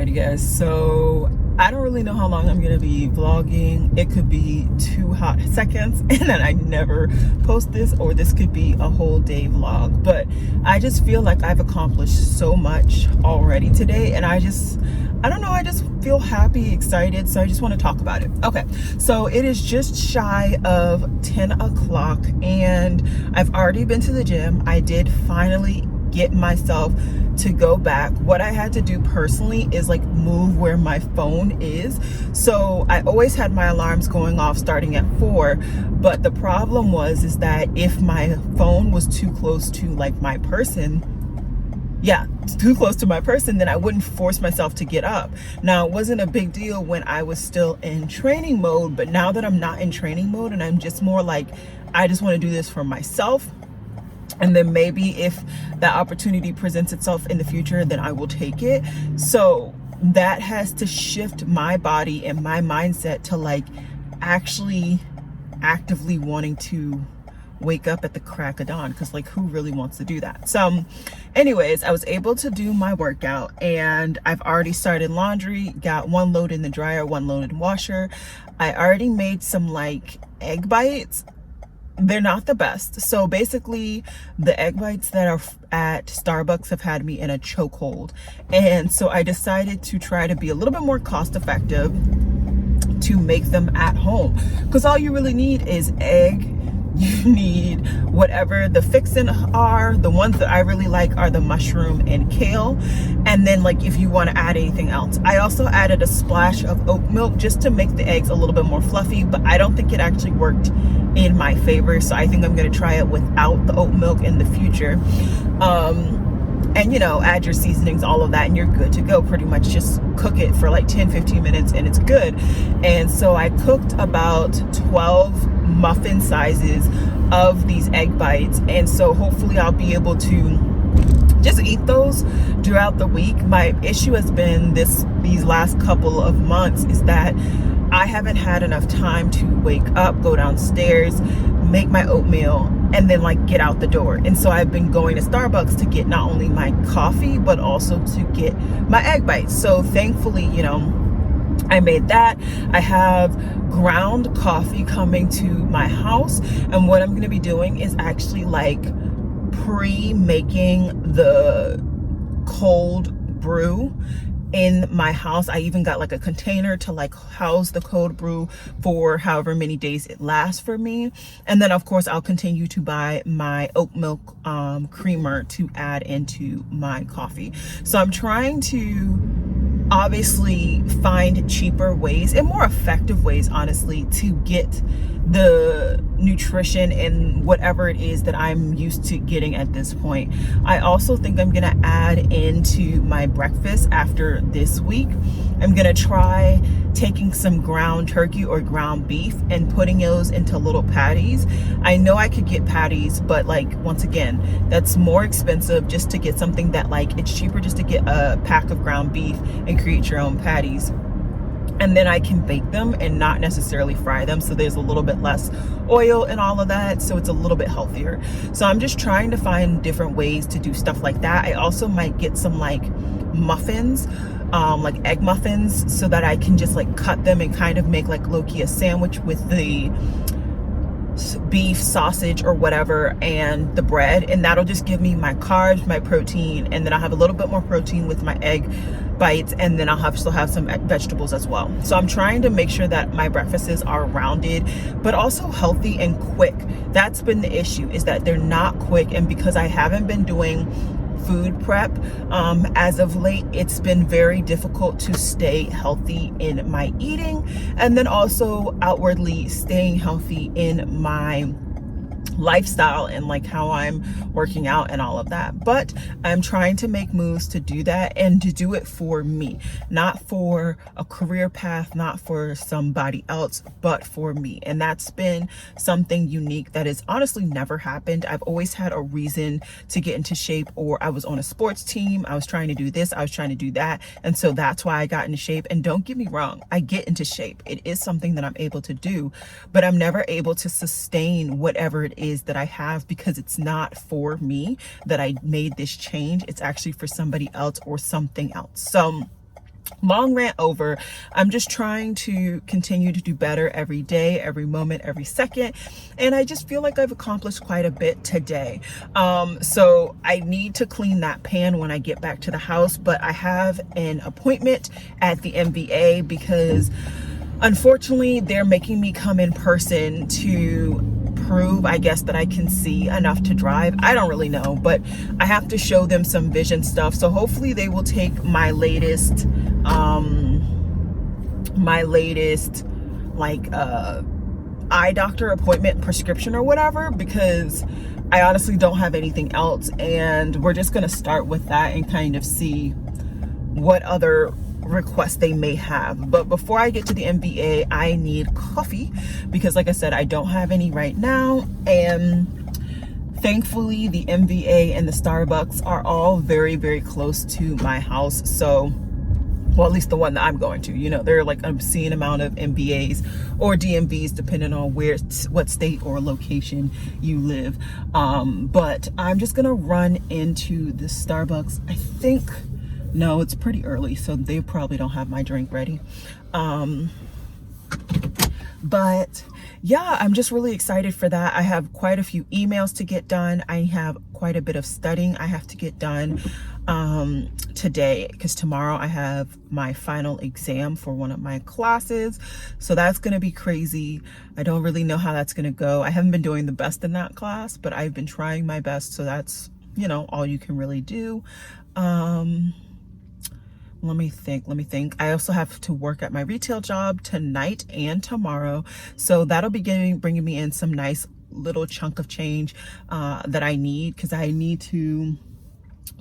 Alrighty guys, so I don't really know how long I'm gonna be vlogging. It could be 2 hot seconds and then I never post this, or this could be a whole day vlog, but I just feel like I've accomplished so much already today, and I don't know, I just feel happy, excited, so I just want to talk about it. Okay, so it is just shy of 10 o'clock and I've already been to the gym. I did finally get myself to go back. What I had to do personally is like move where my phone is. So I always had my alarms going off starting at 4, but the problem is that if my phone was too close to like my person, too close to my person, then I wouldn't force myself to get up. Now, it wasn't a big deal when I was still in training mode, but now that I'm not in training mode and I'm just more like, I just want to do this for myself, and then maybe if that opportunity presents itself in the future, then I will take it. So that has to shift my body and my mindset to like actually actively wanting to wake up at the crack of dawn, because like who really wants to do that? So anyways, I was able to do my workout and I've already started laundry, got one load in the dryer, one load in the washer. I already made some like egg bites. They're not the best. So basically the egg bites that are at Starbucks have had me in a chokehold, and so I decided to try to be a little bit more cost effective to make them at home, because all you really need is egg. You need whatever the fixin' are. The ones that I really like are the mushroom and kale, and then like if you want to add anything else. I also added a splash of oat milk just to make the eggs a little bit more fluffy, but I don't think it actually worked in my favor, so I think I'm going to try it without the oat milk in the future. And you know, add your seasonings, all of that, and you're good to go. Pretty much just cook it for like 10-15 minutes and it's good. And so I cooked about 12 muffin sizes of these egg bites, and so hopefully I'll be able to just eat those throughout the week. My issue has been these last couple of months is that I haven't had enough time to wake up, go downstairs, make my oatmeal, and then like get out the door. And so I've been going to Starbucks to get not only my coffee but also to get my egg bites. So thankfully, you know, I made that. I have ground coffee coming to my house, and what I'm going to be doing is actually like pre-making the cold brew in my house. I even got like a container to like house the cold brew for however many days it lasts for me. And then of course I'll continue to buy my oat milk creamer to add into my coffee. So I'm trying to obviously find cheaper ways and more effective ways, honestly, to get the nutrition and whatever it is that I'm used to getting at this point. I also think I'm gonna add into my breakfast after this week. I'm gonna try taking some ground turkey or ground beef and putting those into little patties. I know I could get patties, but like once again, that's more expensive just to get something that like it's cheaper just to get a pack of ground beef and create your own patties. And then I can bake them and not necessarily fry them, so there's a little bit less oil and all of that, so it's a little bit healthier. So I'm just trying to find different ways to do stuff like that. I also might get some like muffins, like egg muffins, so that I can just like cut them and kind of make like low-key a sandwich with the beef, sausage, or whatever, and the bread, and that'll just give me my carbs, my protein, and then I'll have a little bit more protein with my egg bites, and then I'll still have some vegetables as well. So I'm trying to make sure that my breakfasts are rounded but also healthy and quick. That's been the issue, is that they're not quick, and because I haven't been doing food prep as of late, it's been very difficult to stay healthy in my eating, and then also outwardly staying healthy in my lifestyle and like how I'm working out and all of that. But I'm trying to make moves to do that, and to do it for me, not for a career path, not for somebody else, but for me. And that's been something unique that has honestly never happened. I've always had a reason to get into shape, or I was on a sports team, I was trying to do this, I was trying to do that, and so that's why I got into shape. And don't get me wrong, I get into shape, it is something that I'm able to do, but I'm never able to sustain whatever it is that I have, because it's not for me that I made this change. It's actually for somebody else or something else. So long rant over. I'm just trying to continue to do better every day, every moment, every second. And I just feel like I've accomplished quite a bit today. So I need to clean that pan when I get back to the house, but I have an appointment at the MVA because unfortunately they're making me come in person to prove, I guess, that I can see enough to drive. I don't really know, but I have to show them some vision stuff. So hopefully they will take my latest like eye doctor appointment prescription or whatever, because I honestly don't have anything else, and we're just gonna start with that and kind of see what other requests they may have. But before I get to the MVA, I need coffee because, like I said, I don't have any right now. And thankfully the MVA and the Starbucks are all very, very close to my house. So, well, at least the one that I'm going to, you know, there are like an obscene amount of MVAs or DMVs depending on what state or location you live. But I'm just gonna run into the Starbucks. I think, no, it's pretty early, so they probably don't have my drink ready. But yeah, I'm just really excited for that. I have quite a few emails to get done. I have quite a bit of studying I have to get done today, because tomorrow I have my final exam for one of my classes. So that's going to be crazy. I don't really know how that's going to go. I haven't been doing the best in that class, but I've been trying my best. So that's, you know, all you can really do. Let me think. I also have to work at my retail job tonight and tomorrow. So that'll be bringing me in some nice little chunk of change that I need, because I need to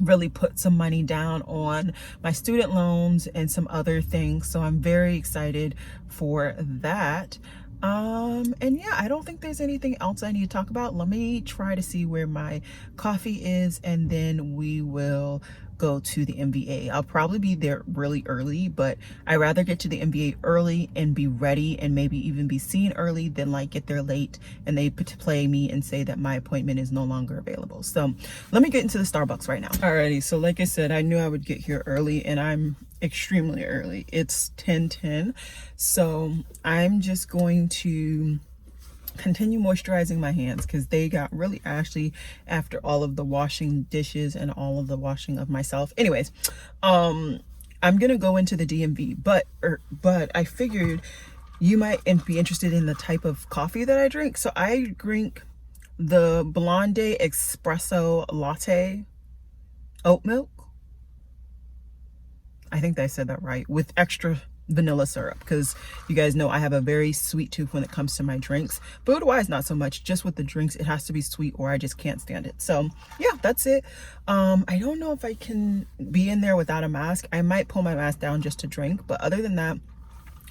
really put some money down on my student loans and some other things. So I'm very excited for that. And yeah, I don't think there's anything else I need to talk about. Let me try to see where my coffee is, and then we will go to the MVA. I'll probably be there really early, but I'd rather get to the MVA early and be ready and maybe even be seen early than like get there late and they play me and say that my appointment is no longer available. So let me get into the Starbucks right now. Alrighty, so like I said, I knew I would get here early, and I'm extremely early. It's 10:10, so I'm just going to continue moisturizing my hands because they got really ashy after all of the washing dishes and all of the washing of myself. Anyways, I'm gonna go into the DMV, but I figured you might be interested in the type of coffee that I drink. So I drink the Blonde Espresso Latte oat milk. I think I said that right, with extra vanilla syrup, because you guys know I have a very sweet tooth when it comes to my drinks. Food wise, not so much. Just with the drinks, it has to be sweet or I just can't stand it. So yeah, that's it. I don't know if I can be in there without a mask. I might pull my mask down just to drink, but other than that,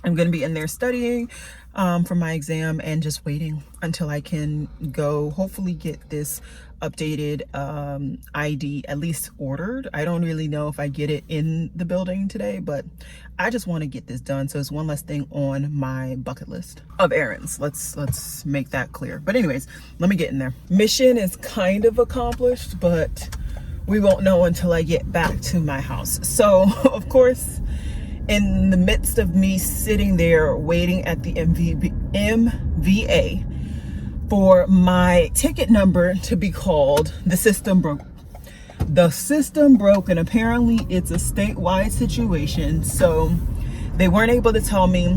I'm going to be in there studying for my exam and just waiting until I can go hopefully get this updated ID at least ordered. I don't really know if I get it in the building today, but I just want to get this done. So it's one less thing on my bucket list of errands. Let's make that clear. But anyways, let me get in there. Mission is kind of accomplished, but we won't know until I get back to my house. So of course, in the midst of me sitting there waiting at the MVA for my ticket number to be called, the system broke. The system broke, and apparently it's a statewide situation. So they weren't able to tell me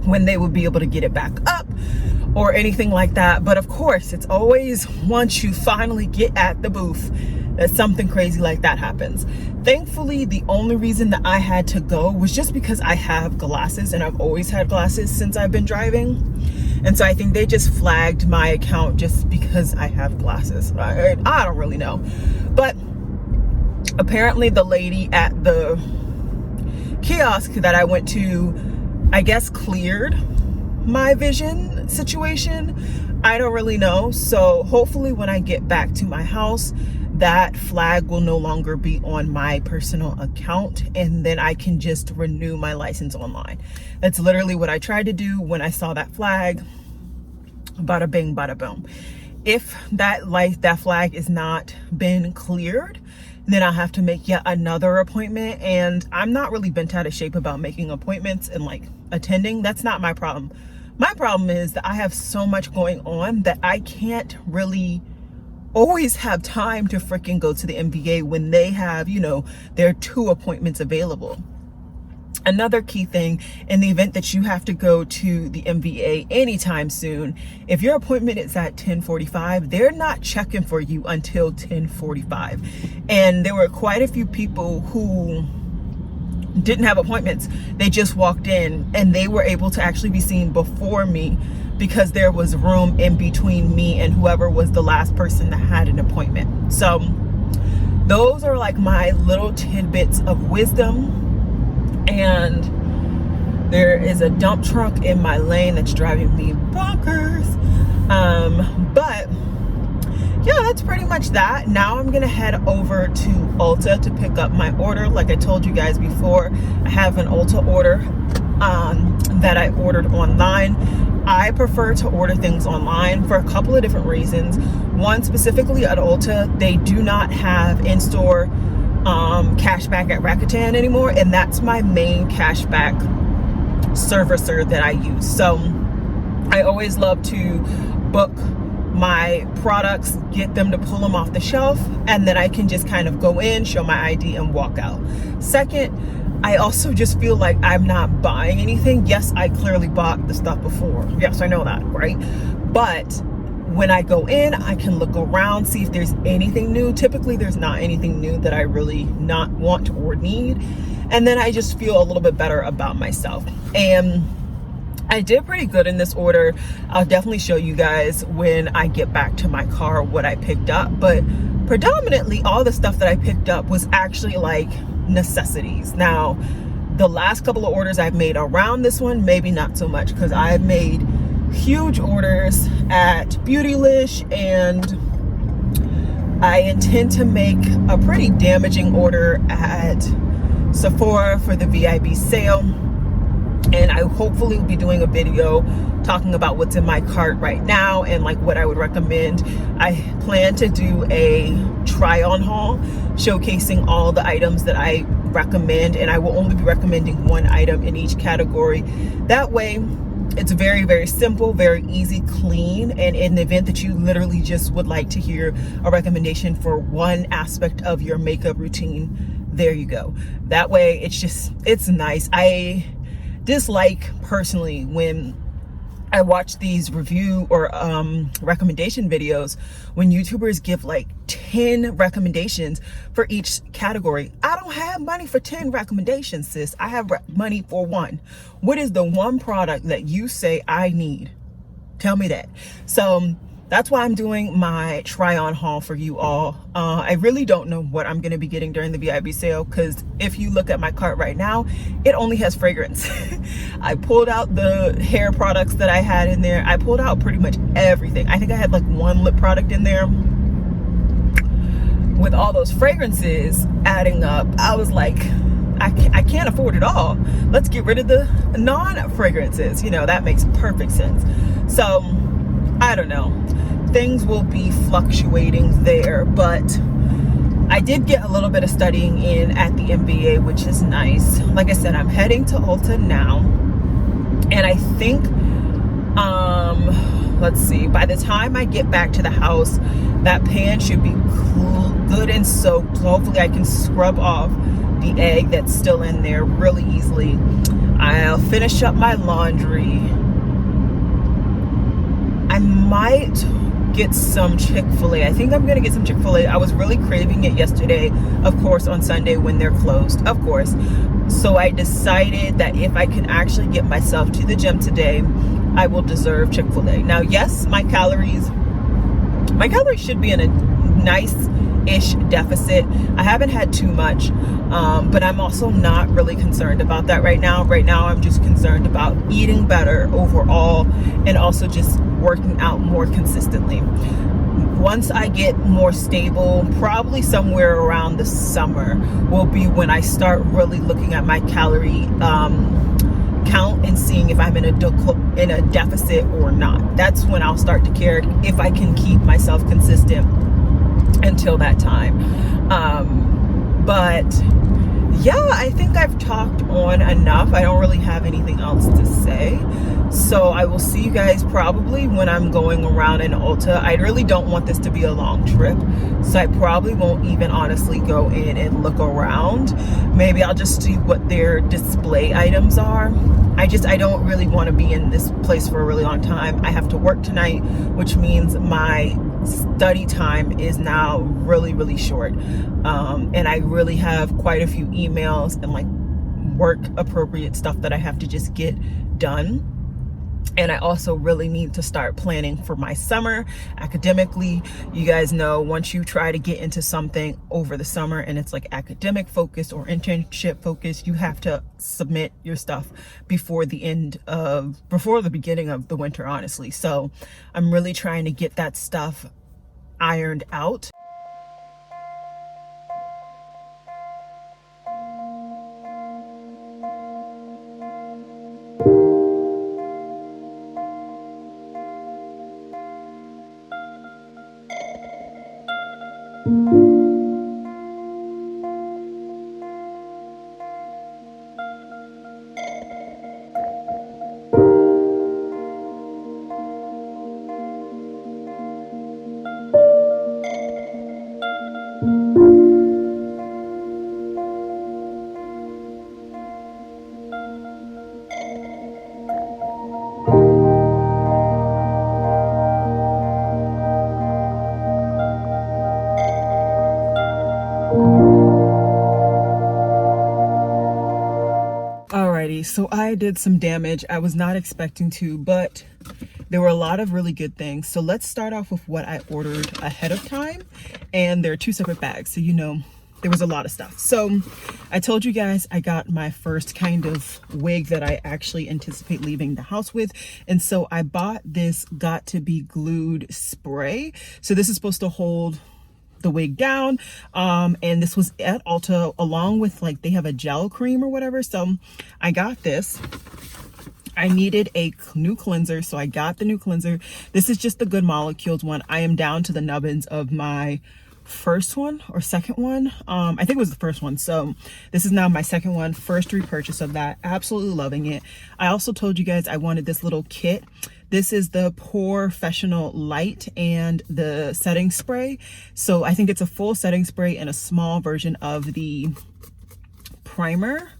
when they would be able to get it back up or anything like that. But of course, it's always once you finally get at the booth that something crazy like that happens. Thankfully, the only reason that I had to go was just because I have glasses, and I've always had glasses since I've been driving. And so I think they just flagged my account just because I have glasses. I don't really know. But apparently the lady at the kiosk that I went to, I guess, cleared my vision situation. I don't really know. So hopefully when I get back to my house, that flag will no longer be on my personal account, and then I can just renew my license online. That's literally what I tried to do when I saw that flag. Bada bing, bada boom. if that flag is not been cleared, then I'll have to make yet another appointment. And I'm not really bent out of shape about making appointments and like attending. That's not my problem. My problem is that I have so much going on that I can't really always have time to freaking go to the MVA when they have, you know, their 2 appointments available. Another key thing, in the event that you have to go to the MVA anytime soon, if your appointment is at 10:45, they're not checking for you until 10:45. And there were quite a few people who didn't have appointments. They just walked in and they were able to actually be seen before me because there was room in between me and whoever was the last person that had an appointment. So those are like my little tidbits of wisdom. And there is a dump truck in my lane that's driving me bonkers. But yeah, that's pretty much that. Now I'm gonna head over to Ulta to pick up my order. Like I told you guys before, I have an Ulta order that I ordered online. I prefer to order things online for a couple of different reasons. One, specifically at Ulta, they do not have in-store cashback at Rakuten anymore, and that's my main cashback servicer that I use. So I always love to book my products, get them to pull them off the shelf, and then I can just kind of go in, show my ID, and walk out. Second, I also just feel like I'm not buying anything. Yes, I clearly bought the stuff before. Yes, I know that, right? But when I go in, I can look around, see if there's anything new. Typically, there's not anything new that I really not want or need. And then I just feel a little bit better about myself. And I did pretty good in this order. I'll definitely show you guys when I get back to my car what I picked up. But predominantly, all the stuff that I picked up was actually like necessities. Now, the last couple of orders I've made around this one, maybe not so much, because I've made huge orders at Beautylish, and I intend to make a pretty damaging order at Sephora for the VIB sale. And I hopefully will be doing a video talking about what's in my cart right now and like what I would recommend. I plan to do a try on haul showcasing all the items that I recommend, and I will only be recommending one item in each category. That way it's very, very simple, very easy, clean. And in the event that you literally just would like to hear a recommendation for one aspect of your makeup routine, there you go. That way it's nice. I dislike personally when I watch these review or recommendation videos when YouTubers give like 10 recommendations for each category. I don't have money for 10 recommendations, sis. I have money for one. What is the one product that you say I need? Tell me that. So that's why I'm doing my try on haul for you all. I really don't know what I'm gonna be getting during the VIB sale, because if you look at my cart right now, it only has fragrance. I pulled out the hair products that I had in there. I pulled out pretty much everything. I think I had like one lip product in there. With all those fragrances adding up, I was like, I can't afford it all. Let's get rid of the non-fragrances. You know, that makes perfect sense. So I don't know, things will be fluctuating there, but I did get a little bit of studying in at the MVA, which is nice. Like I said, I'm heading to Ulta now, and I think let's see, by the time I get back to the house, that pan should be good and soaked. Hopefully I can scrub off the egg that's still in there really easily. I'll finish up my laundry. I might get some Chick-fil-A. I think I'm gonna get some Chick-fil-A. I was really craving it yesterday, of course, on Sunday when they're closed, of course. So I decided that if I can actually get myself to the gym today, I will deserve Chick-fil-A. Now, yes, my calories should be in a nice-ish deficit. I haven't had too much, but I'm also not really concerned about that right now. Right now, I'm just concerned about eating better overall and also just working out more consistently. Once I get more stable, probably somewhere around the summer will be when I start really looking at my calorie count and seeing if I'm in a deficit or not. That's when I'll start to care if I can keep myself consistent until that time. But yeah, I think I've talked on enough. I don't really have anything else to say. So I will see you guys probably when I'm going around in Ulta. I really don't want this to be a long trip, so I probably won't even honestly go in and look around. Maybe I'll just see what their display items are. I don't really want to be in this place for a really long time. I have to work tonight, which means my study time is now really short. And I really have quite a few emails and like work appropriate stuff that I have to just get done. And I also really need to start planning for my summer academically. You guys know, once you try to get into something over the summer and it's like academic focused or internship focused, you have to submit your stuff before the beginning of the winter, honestly. So I'm really trying to get that stuff ironed out. Alrighty, so I did some damage. I was not expecting to, but there were a lot of really good things. So let's start off with what I ordered ahead of time. And there are two separate bags, so you know there was a lot of stuff. So I told you guys I got my first kind of wig that I actually anticipate leaving the house with. And so I bought this Got to Be Glued spray. So this is supposed to hold the wig down, and this was at Ulta, along with like they have a gel cream or whatever. So I got this. I needed a new cleanser, so I got the new cleanser. This is just the Good Molecules one. I am down to the nubbins of my first one or second one. I think it was the first one. So this is now my second one, first repurchase of that. Absolutely loving it. I also told you guys I wanted this little kit. This is the Professional Light and the setting spray. So I think it's a full setting spray and a small version of the primer.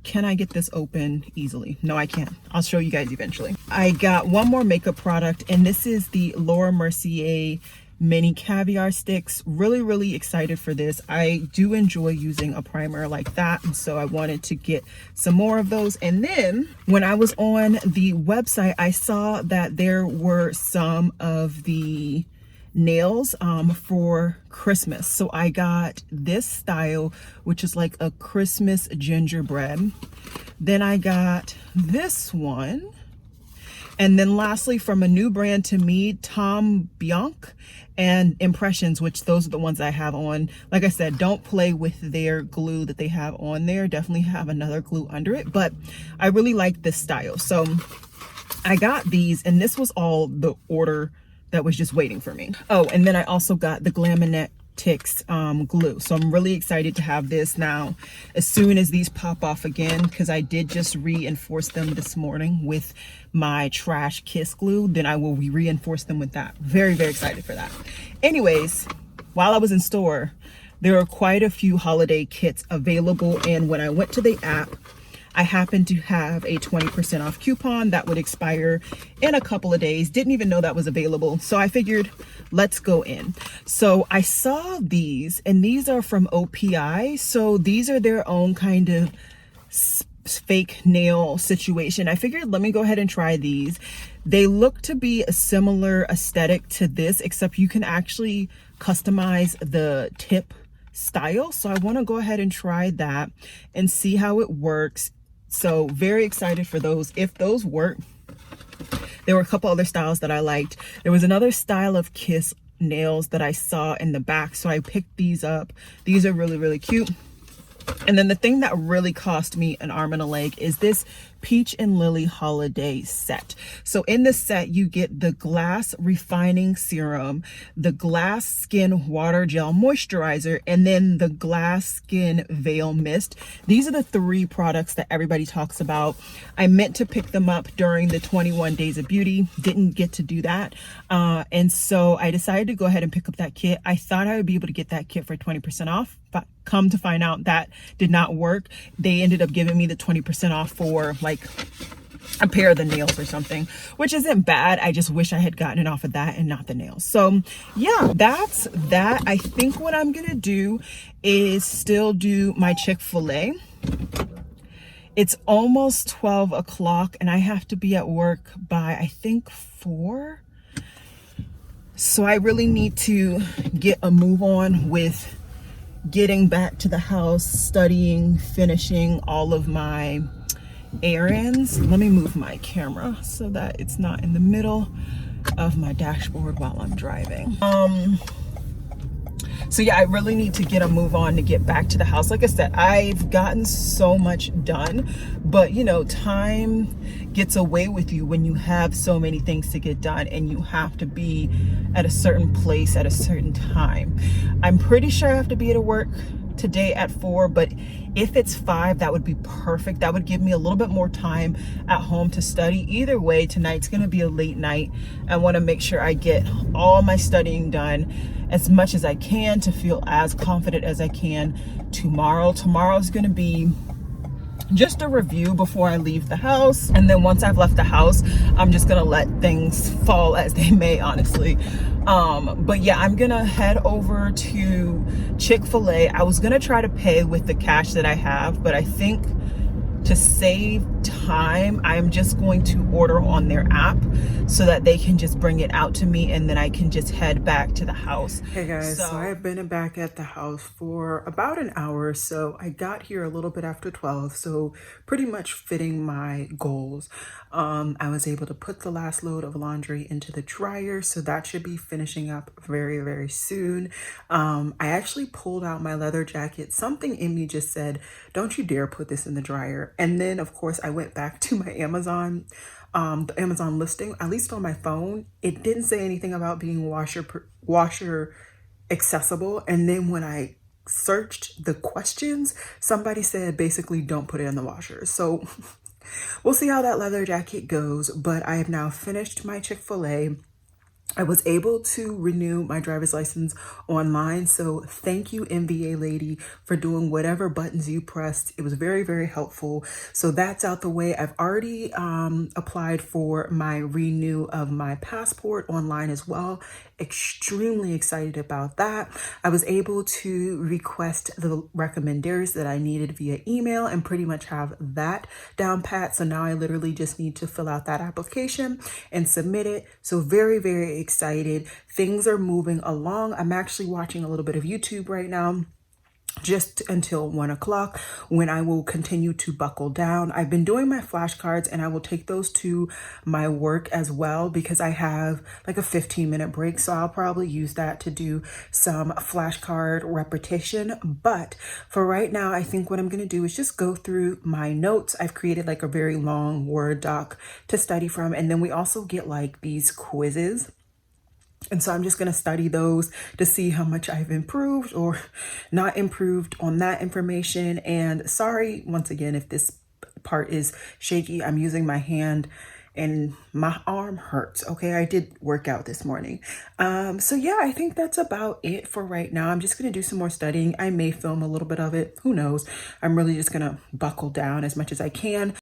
Can I get this open easily? No, I can't. I'll show you guys eventually. I got one more makeup product, and this is the Laura Mercier mini caviar sticks. Really excited for this. I do enjoy using a primer like that, and so I wanted to get some more of those. And then when I was on the website, I saw that there were some of the nails for Christmas. So I got this style, which is like a Christmas gingerbread. Then I got this one. And then lastly, from a new brand to me, Tom Bianc and Impressions, which those are the ones I have on. Like I said, don't play with their glue that they have on there. Definitely have another glue under it, but I really like this style. So I got these, and this was all the order that was just waiting for me. Oh, and then I also got the Glaminetics glue. So I'm really excited to have this now as soon as these pop off again, because I did just reinforce them this morning with my Trash Kiss glue. Then I will reinforce them with that. Very excited for that. Anyways, while I was in store, there are quite a few holiday kits available, and when I went to the app, I happened to have a 20% off coupon that would expire in a couple of days. Didn't even know that was available. So I figured, let's go in. So I saw these, and these are from OPI. So these are their own kind of fake nail situation. I figured, let me go ahead and try these. They look to be a similar aesthetic to this, except you can actually customize the tip style. So I want to go ahead and try that and see how it works. So very excited for those. If those work, there were a couple other styles that I liked. There was another style of Kiss nails that I saw in the back, so I picked these up. These are really cute. And then the thing that really cost me an arm and a leg is this Peach and Lily holiday set. So in this set, you get the glass refining serum, the glass skin water gel moisturizer, and then the glass skin veil mist. These are the 3 products that everybody talks about. I meant to pick them up during the 21 days of beauty, didn't get to do that. And so I decided to go ahead and pick up that kit. I thought I would be able to get that kit for 20% off, but come to find out that did not work. They ended up giving me the 20% off for like a pair of the nails or something, which isn't bad. I just wish I had gotten it off of that and not the nails. So yeah, that's that. I think what I'm gonna do is still do my Chick-fil-A. It's almost 12 o'clock and I have to be at work by, I think, 4. So I really need to get a move on with getting back to the house, studying, finishing all of my errands. Let me move my camera so that it's not in the middle of my dashboard while I'm driving. So yeah, I really need to get a move on to get back to the house. Like I said, I've gotten so much done, but you know, time gets away with you when you have so many things to get done and you have to be at a certain place at a certain time. I'm pretty sure I have to be at work today at 4, but if it's 5, that would be perfect. That would give me a little bit more time at home to study. Either way, tonight's gonna be a late night. I wanna make sure I get all my studying done as much as I can to feel as confident as I can Tomorrow's gonna be just a review before I leave the house. And then once I've left the house, I'm just gonna let things fall as they may, honestly. But yeah, I'm gonna head over to Chick-fil-A. I was gonna try to pay with the cash that I have, but I think to save time, I'm just going to order on their app so that they can just bring it out to me and then I can just head back to the house. Hey guys, so I've been back at the house for about an hour. So I got here a little bit after 12, so pretty much fitting my goals. I was able to put the last load of laundry into the dryer, so that should be finishing up very, very soon. I actually pulled out my leather jacket. Something in me just said, don't you dare put this in the dryer. And then of course I went back to my Amazon, the Amazon listing, at least on my phone. It didn't say anything about being washer accessible. And then when I searched the questions, somebody said basically don't put it in the washer. So we'll see how that leather jacket goes, but I have now finished my Chick-fil-A. I was able to renew my driver's license online. So thank you, MVA lady, for doing whatever buttons you pressed. It was very, very helpful. So that's out the way. I've already applied for my renew of my passport online as well. Extremely excited about that. I was able to request the recommenders that I needed via email and pretty much have that down pat. So now I literally just need to fill out that application and submit it. So very, very excited. Things are moving along. I'm actually watching a little bit of YouTube right now, just until 1 o'clock, when I will continue to buckle down. I've been doing my flashcards and I will take those to my work as well because I have like a 15-minute break. So I'll probably use that to do some flashcard repetition. But for right now, I think what I'm going to do is just go through my notes. I've created like a very long Word doc to study from. And then we also get like these quizzes. And so I'm just going to study those to see how much I've improved or not improved on that information. And sorry, once again, if this part is shaky, I'm using my hand and my arm hurts. Okay, I did work out this morning. So yeah, I think that's about it for right now. I'm just going to do some more studying. I may film a little bit of it. Who knows? I'm really just going to buckle down as much as I can.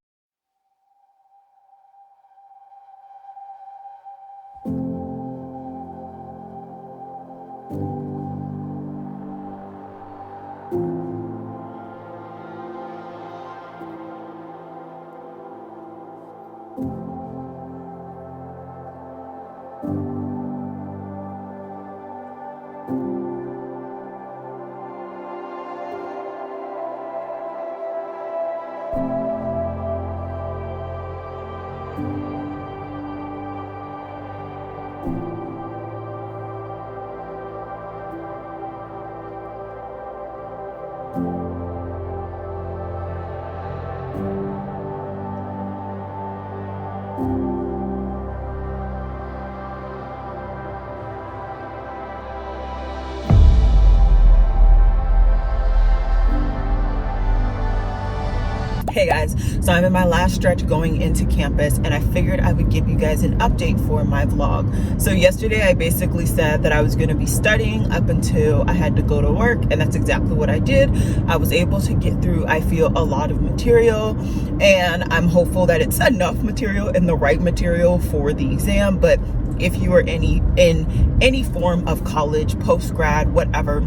Hey guys, so I'm in my last stretch going into campus, and I figured I would give you guys an update for my vlog. So yesterday I basically said that I was going to be studying up until I had to go to work, and that's exactly what I did. I was able to get through, I feel, a lot of material, and I'm hopeful that it's enough material and the right material for the exam. But if you are in any form of college, post-grad, whatever,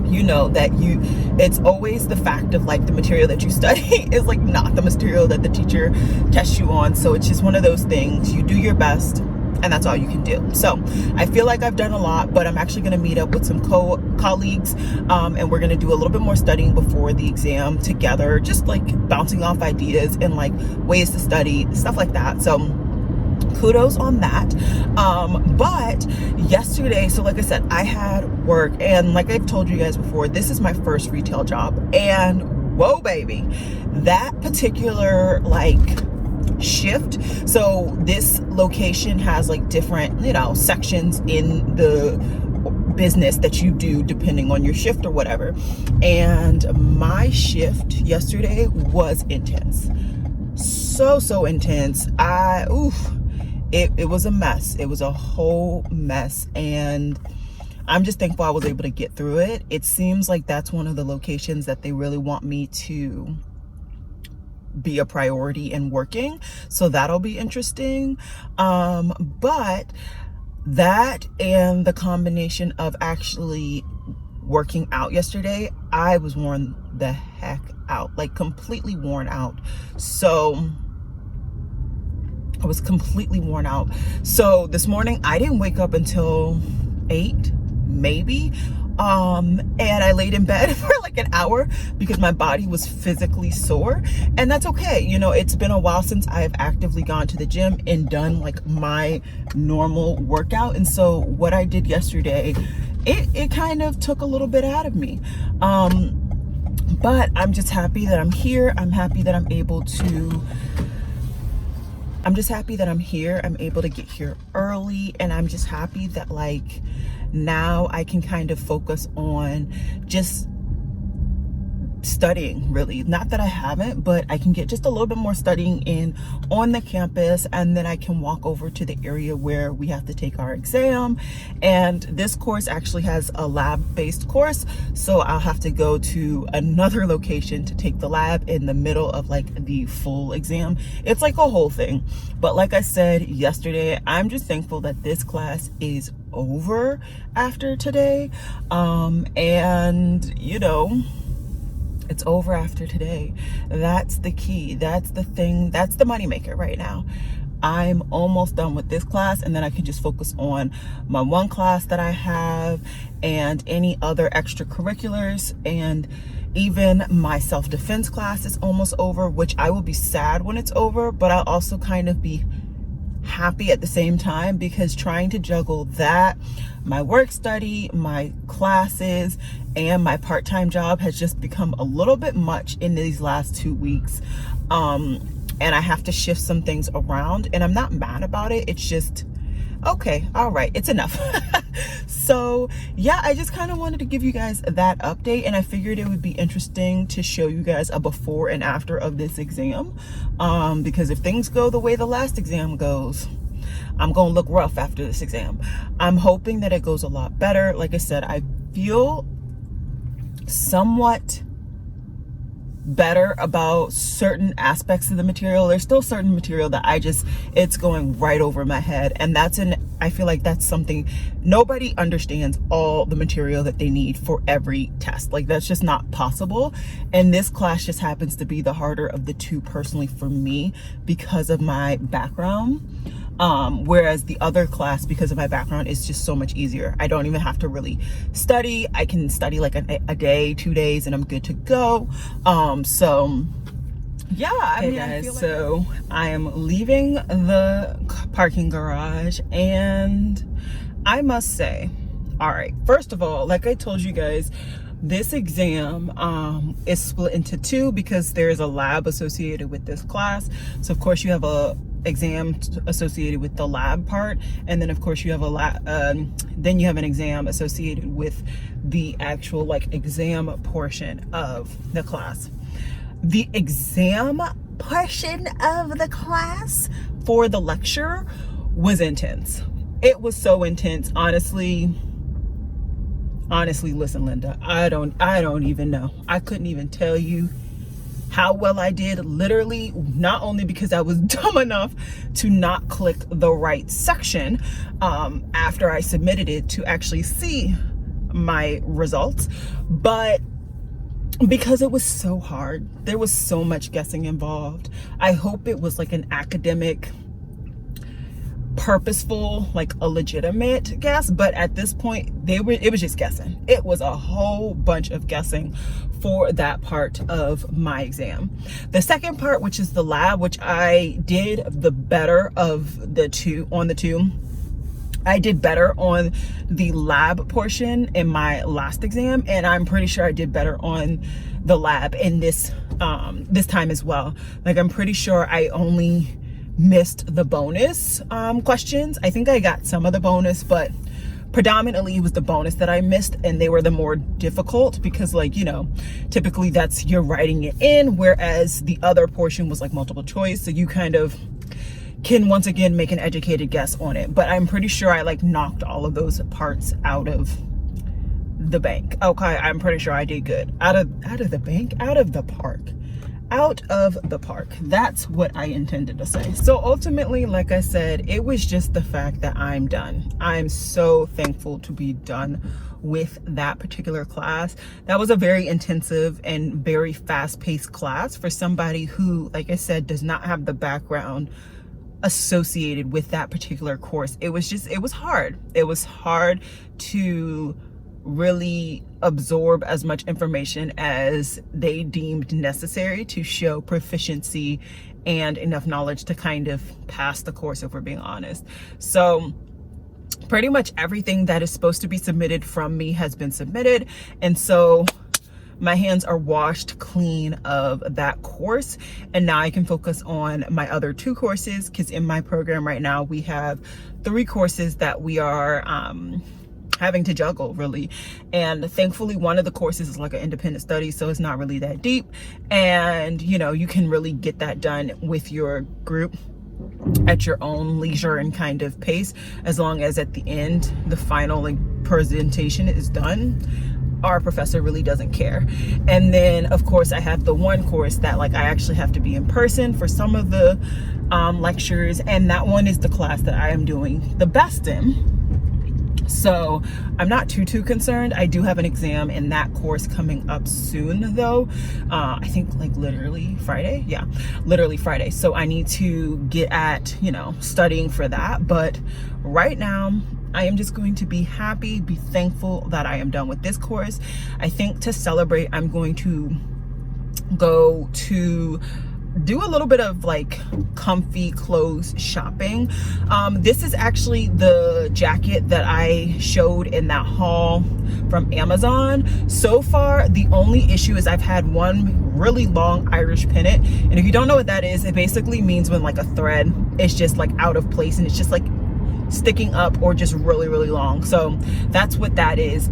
you know that it's always the fact of like the material that you study is like not the material that the teacher tests you on. So it's just one of those things. You do your best and that's all you can do. So I feel like I've done a lot, but I'm actually going to meet up with some colleagues and we're going to do a little bit more studying before the exam together, just like bouncing off ideas and like ways to study, stuff like that. So kudos on that. But yesterday, so like I said, I had work, and like I've told you guys before, this is my first retail job, and whoa baby, that particular like shift, so this location has like different, you know, sections in the business that you do depending on your shift or whatever, and my shift yesterday was intense. So intense. It was a mess. It was a whole mess, and I'm just thankful I was able to get through it. It seems like that's one of the locations that they really want me to be a priority in working, so that'll be interesting. But that and the combination of actually working out yesterday, I was worn the heck out, like completely worn out. So I was completely worn out. So this morning I didn't wake up until 8 maybe, and I laid in bed for like an hour because my body was physically sore, and that's okay. You know, it's been a while since I've actively gone to the gym and done like my normal workout, and so what I did yesterday, it kind of took a little bit out of me. But I'm just happy that I'm here. I'm happy that I'm able to I'm able to get here early, and I'm just happy that like now I can kind of focus on just studying, really. Not that I haven't, but I can get just a little bit more studying in on the campus, and then I can walk over to the area where we have to take our exam. And this course actually has a lab-based course, so I'll have to go to another location to take the lab in the middle of like the full exam. It's like a whole thing. But like I said yesterday, I'm just thankful that this class is over after today, and you know, it's over after today. That's the key. That's the thing. That's the moneymaker right now. I'm almost done with this class, and then I can just focus on my one class that I have and any other extracurriculars, and even my self-defense class is almost over, which I will be sad when it's over, but I'll also kind of be happy at the same time, because trying to juggle that, my work study, my classes, and my part-time job has just become a little bit much in these last 2 weeks. And I have to shift some things around, and I'm not mad about it. It's just, okay, all right, it's enough. So yeah, I just kind of wanted to give you guys that update, and I figured it would be interesting to show you guys a before and after of this exam, because if things go the way the last exam goes, I'm gonna look rough after this exam. I'm hoping that it goes a lot better. Like I said, I feel somewhat better about certain aspects of the material. There's still certain material that it's going right over my head, and I feel like that's something, nobody understands all the material that they need for every test. Like, that's just not possible, and this class just happens to be the harder of the two personally for me because of my background. Whereas the other class, because of my background, is just so much easier. I don't even have to really study. I can study like a day, 2 days, and I'm good to go. So yeah, I mean, guys, I feel like so I am leaving the parking garage, and I must say, all right, first of all, like I told you guys, this exam is split into two because there's a lab associated with this class. So of course you have a exam associated with the lab part, and then of course you have then you have an exam associated with the actual like exam portion of the class. The exam portion of the class for the lecture was intense. It was so intense. Honestly, listen, Linda, I don't even know. I couldn't even tell you how well I did, literally, not only because I was dumb enough to not click the right section after I submitted it to actually see my results, but because it was so hard. There was so much guessing involved. I hope it was like an academic, purposeful, like a legitimate guess, but at this point it was just guessing. It was a whole bunch of guessing for that part of my exam. The second part, which is the lab, which I did the better of the two. I did better on the lab portion in my last exam, and I'm pretty sure I did better on the lab in this time as well. Like, I'm pretty sure I only missed the bonus questions. I think I got some of the bonus, but predominantly it was the bonus that I missed, and they were the more difficult because, like, you know, typically that's you're writing it in, whereas the other portion was like multiple choice, so you kind of can once again make an educated guess on it. But I'm pretty sure I like knocked all of those parts out of the bank. Okay, I'm pretty sure I did good. Out of the park. That's what I intended to say. So ultimately, like I said, it was just the fact that I'm done. I'm so thankful to be done with that particular class. That was a very intensive and very fast-paced class for somebody who, like I said, does not have the background associated with that particular course. It was hard. It was hard to really absorb as much information as they deemed necessary to show proficiency and enough knowledge to kind of pass the course, if we're being honest. So pretty much everything that is supposed to be submitted from me has been submitted, and so my hands are washed clean of that course, and now I can focus on my other two courses, because in my program right now we have 3 courses that we are having to juggle, really. And thankfully one of the courses is like an independent study, so it's not really that deep, and you know, you can really get that done with your group at your own leisure and kind of pace, as long as at the end the final like presentation is done. Our professor really doesn't care. And then of course I have the one course that like I actually have to be in person for some of the lectures, and that one is the class that I am doing the best in. So I'm not too concerned. I do have an exam in that course coming up soon though. I think like literally Friday. Yeah, literally Friday. So I need to get at, you know, studying for that. But right now I am just going to be happy, be thankful that I am done with this course. I think to celebrate, I'm going to go to do a little bit of like comfy clothes shopping. This is actually the jacket that I showed in that haul from Amazon. So far, the only issue is I've had one really long Irish pennant, and if you don't know what that is, it basically means when like a thread is just like out of place and it's just like sticking up or just really long. So that's what that is.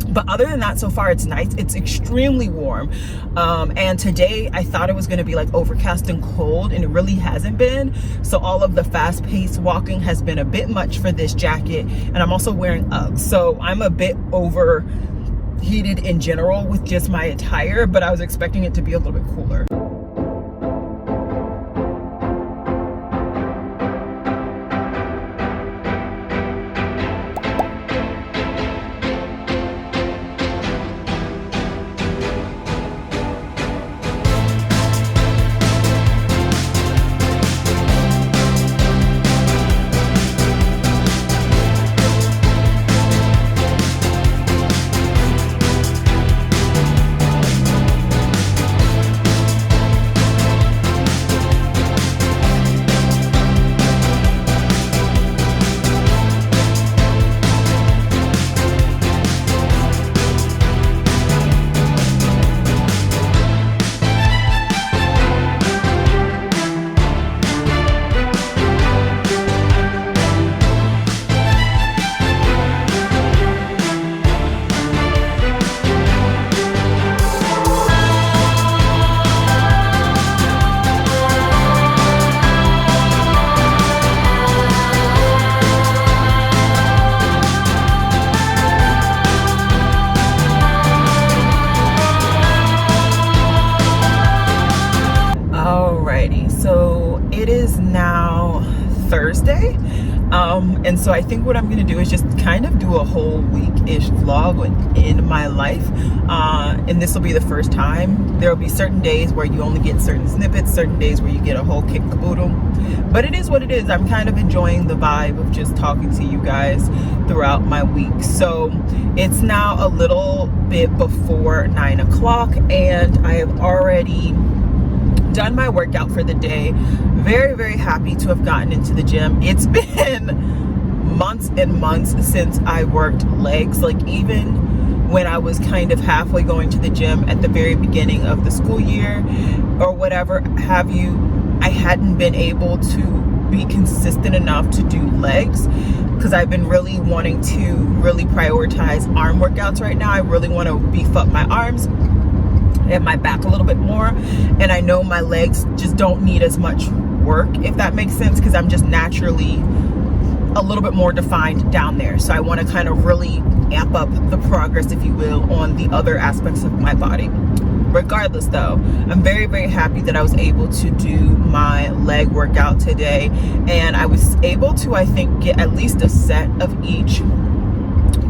But other than that, so far it's nice. It's extremely warm, and today I thought it was going to be like overcast and cold, and it really hasn't been. So all of the fast-paced walking has been a bit much for this jacket, and I'm also wearing Uggs, so I'm a bit overheated in general with just my attire, but I was expecting it to be a little bit cooler. Thursday. And so I think what I'm gonna do is just kind of do a whole week-ish vlog in my life. And this will be the first time. There will be certain days where you only get certain snippets, certain days where you get a whole kit caboodle. But it is what it is. I'm kind of enjoying the vibe of just talking to you guys throughout my week. So it's now a little bit before 9 o'clock and I have already done my workout for the day. Very, very happy to have gotten into the gym. It's been months and months since I worked legs. Like, even when I was kind of halfway going to the gym at the very beginning of the school year or whatever have you, I hadn't been able to be consistent enough to do legs because I've been really wanting to really prioritize arm workouts right now. I really want to beef up my arms and my back a little bit more, and I know my legs just don't need as much work, if that makes sense, because I'm just naturally a little bit more defined down there. So I want to kind of really amp up the progress, if you will, on the other aspects of my body. Regardless though, I'm very, very happy that I was able to do my leg workout today, and I was able to, I think, get at least a set of each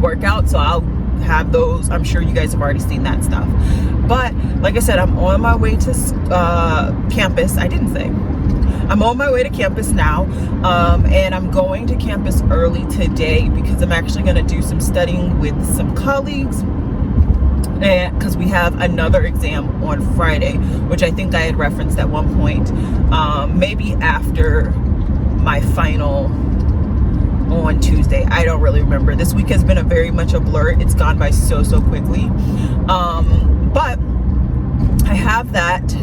workout. So I'll have those. I'm sure you guys have already seen that stuff. But like I said, I'm on my way to campus. I didn't say. I'm on my way to campus now, and I'm going to campus early today because I'm actually going to do some studying with some colleagues, and because we have another exam on Friday, which I think I had referenced at one point, maybe after my final on Tuesday. I don't really remember. This week has been very much a blur. It's gone by so quickly. But I have that. So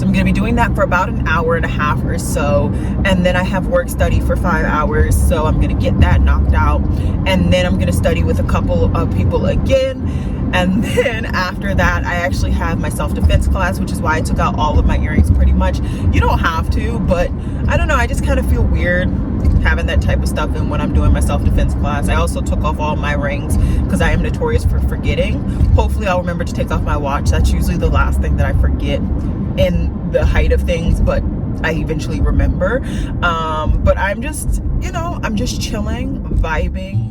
I'm going to be doing that for about an hour and a half or so. And then I have work study for 5 hours. So I'm going to get that knocked out. And then I'm going to study with a couple of people again. And then after that, I actually have my self-defense class, which is why I took out all of my earrings pretty much. You don't have to, but I don't know. I just kind of feel weird having that type of stuff in when I'm doing my self-defense class. I also took off all my rings because I am notorious for forgetting. Hopefully I'll remember to take off my watch. That's usually the last thing that I forget in the height of things, but I eventually remember. But I'm just, you know, I'm just chilling, vibing.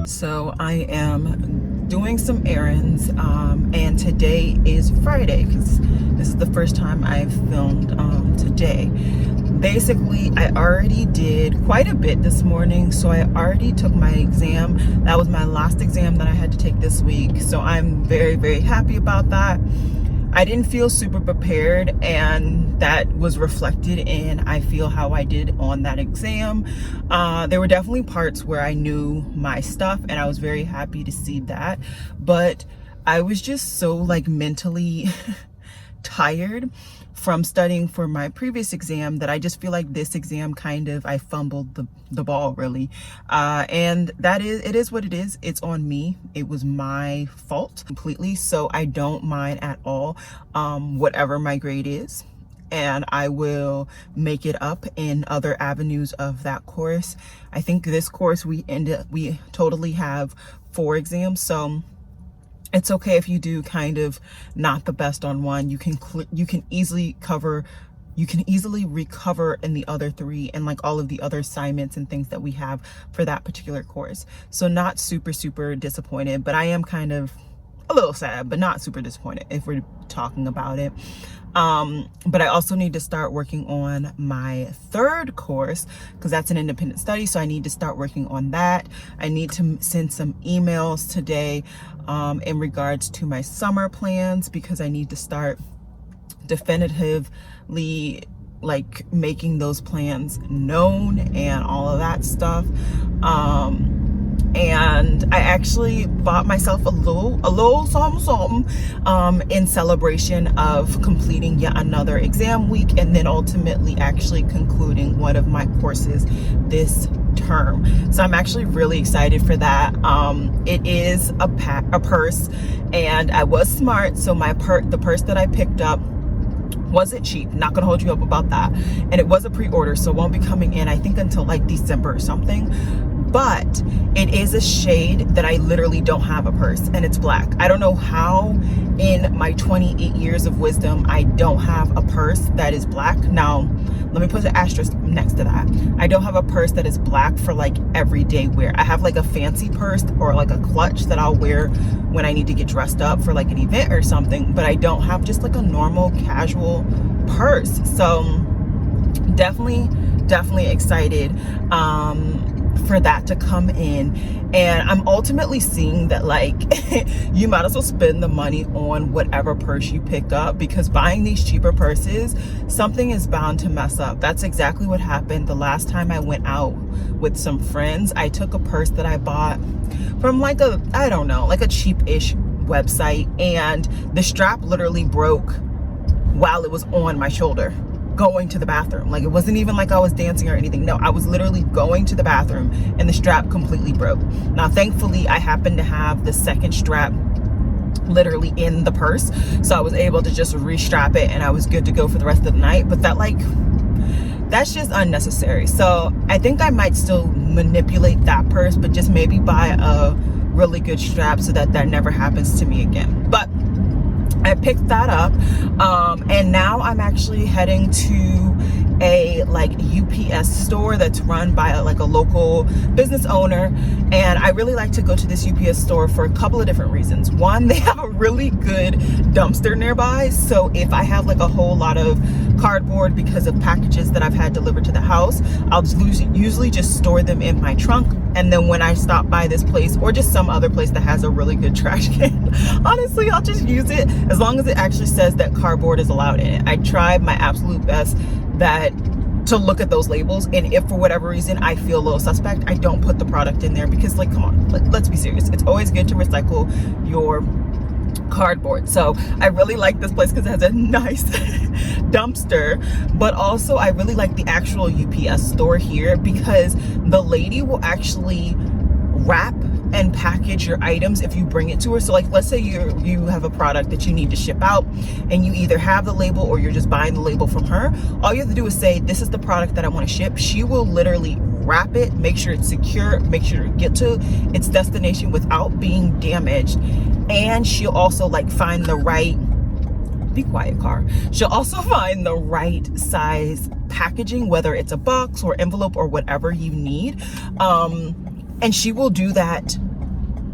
So I am doing some errands, and today is Friday because this is the first time I've filmed today. Basically, I already did quite a bit this morning, so I already took my exam. That was my last exam that I had to take this week, so I'm very, very happy about that. I didn't feel super prepared, and that was reflected in, I feel, how I did on that exam. There were definitely parts where I knew my stuff, and I was very happy to see that. But I was just so like mentally tired from studying for my previous exam that I just feel like this exam kind of, I fumbled the ball really. And it is what it is. It's on me. It was my fault completely. So I don't mind at all whatever my grade is. And I will make it up in other avenues of that course. I think this course we totally have 4 exams. So it's okay if you do kind of not the best on one. You can easily recover in the other 3 and like all of the other assignments and things that we have for that particular course. So not super disappointed, but I am kind of a little sad, but not super disappointed if we're talking about it. But I also need to start working on my 3rd course because that's an independent study. So I need to start working on that. I need to send some emails today in regards to my summer plans because I need to start definitively like making those plans known and all of that stuff. And I actually bought myself a little something in celebration of completing yet another exam week and then ultimately actually concluding one of my courses this term. So I'm actually really excited for that. It is a purse, and I was smart, so the purse that I picked up wasn't cheap, not gonna hold you up about that. And it was a pre-order, so it won't be coming in I think until like December or something. But it is a shade that I literally don't have a purse, and it's black. I don't know how in my 28 years of wisdom I don't have a purse that is black. Now let me put an asterisk next to that. I don't have a purse that is black for like everyday wear. I have like a fancy purse or like a clutch that I'll wear when I need to get dressed up for like an event or something, but I don't have just like a normal casual purse. So definitely excited for that to come in. And I'm ultimately seeing that like you might as well spend the money on whatever purse you pick up, because buying these cheaper purses, something is bound to mess up. That's exactly what happened the last time I went out with some friends. I took a purse that I bought from like a, I don't know, like a cheap-ish website, and the strap literally broke while it was on my shoulder going to the bathroom. Like, it wasn't even like I was dancing or anything. No, I was literally going to the bathroom and the strap completely broke. Now thankfully I happened to have the second strap literally in the purse, so I was able to just restrap it and I was good to go for the rest of the night. But that, like, that's just unnecessary. So I think I might still manipulate that purse, but just maybe buy a really good strap so that that never happens to me again. But I picked that up, and now I'm actually heading to a like UPS store that's run by like a local business owner. And I really like to go to this UPS store for a couple of different reasons. One, they have a really good dumpster nearby, so if I have like a whole lot of cardboard because of packages that I've had delivered to the house, I'll usually just store them in my trunk, and then when I stop by this place or just some other place that has a really good trash can, honestly I'll just use it, as long as it actually says that cardboard is allowed in it. I tried my absolute best to look at those labels, and if for whatever reason I feel a little suspect, I don't put the product in there, because like, come on, let's be serious. It's always good to recycle your cardboard. So I really like this place because it has a nice dumpster, but also I really like the actual UPS store here, because the lady will actually wrap and package your items if you bring it to her. So like, let's say you have a product that you need to ship out and you either have the label or you're just buying the label from her. All you have to do is say, this is the product that I want to ship. She will literally wrap it, make sure it's secure, make sure to get to its destination without being damaged. And she'll also like find the right, be quiet car, she'll also find the right size packaging, whether it's a box or envelope or whatever you need. And she will do that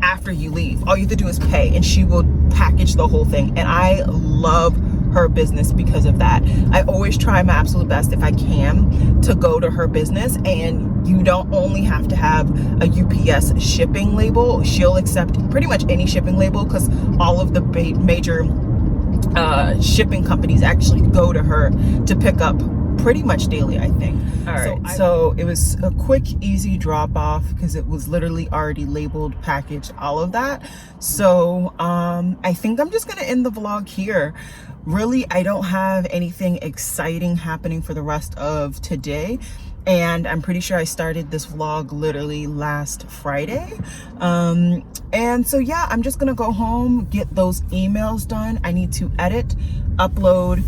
after you leave. All you have to do is pay, and she will package the whole thing. And I love her business because of that. I always try my absolute best, if I can, to go to her business. And you don't only have to have a UPS shipping label. She'll accept pretty much any shipping label, because all of the major shipping companies actually go to her to pick up pretty much daily, I think. All right, so it was a quick, easy drop off because it was literally already labeled, packaged, all of that. So I think I'm just gonna end the vlog here. Really, I don't have anything exciting happening for the rest of today. And I'm pretty sure I started this vlog literally last Friday. And so yeah, I'm just gonna go home, get those emails done. I need to edit, upload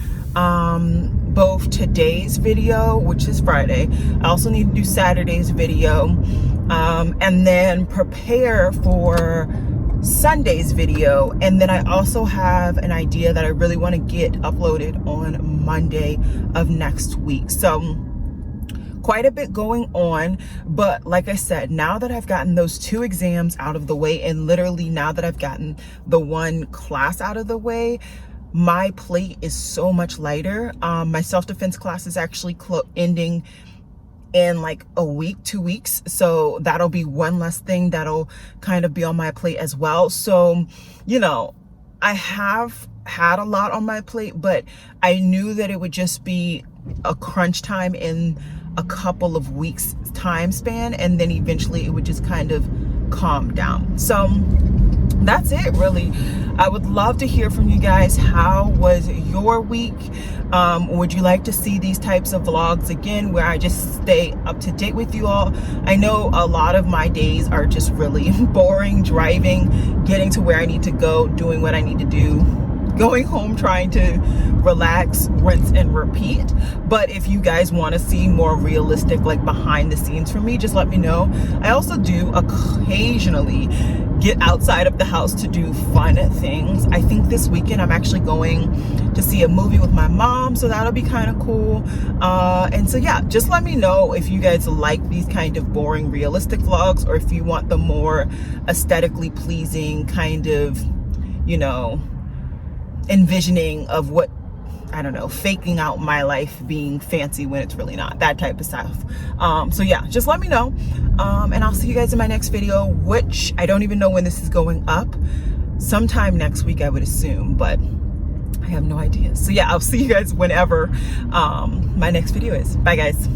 both today's video, which is Friday. I also need to do Saturday's video, and then prepare for Sunday's video. And then I also have an idea that I really want to get uploaded on Monday of next week. So quite a bit going on, but like I said, now that I've gotten those 2 exams out of the way, and literally now that I've gotten the 1 class out of the way, my plate is so much lighter. My self-defense class is actually ending in like a week, 2 weeks, so that'll be one less thing that'll kind of be on my plate as well. So, you know, I have had a lot on my plate, but I knew that it would just be a crunch time in a couple of weeks time span, and then eventually it would just kind of calm down. So that's it, really. I would love to hear from you guys. How was your week? Would you like to see these types of vlogs again, where I just stay up to date with you all? I know a lot of my days are just really boring, driving, getting to where I need to go, doing what I need to do, going home trying to relax, rinse and repeat. But if you guys want to see more realistic, like behind the scenes from me, just let me know. I also do occasionally get outside of the house to do fun things. I think this weekend I'm actually going to see a movie with my mom, so that'll be kind of cool. And so yeah, just let me know if you guys like these kind of boring realistic vlogs, or if you want the more aesthetically pleasing kind of, you know, envisioning of what, I don't know, faking out my life being fancy when it's really not, that type of stuff. So yeah, just let me know, and I'll see you guys in my next video, which I don't even know when this is going up. Sometime next week, I would assume, but I have no idea. So yeah, I'll see you guys whenever my next video is. Bye guys.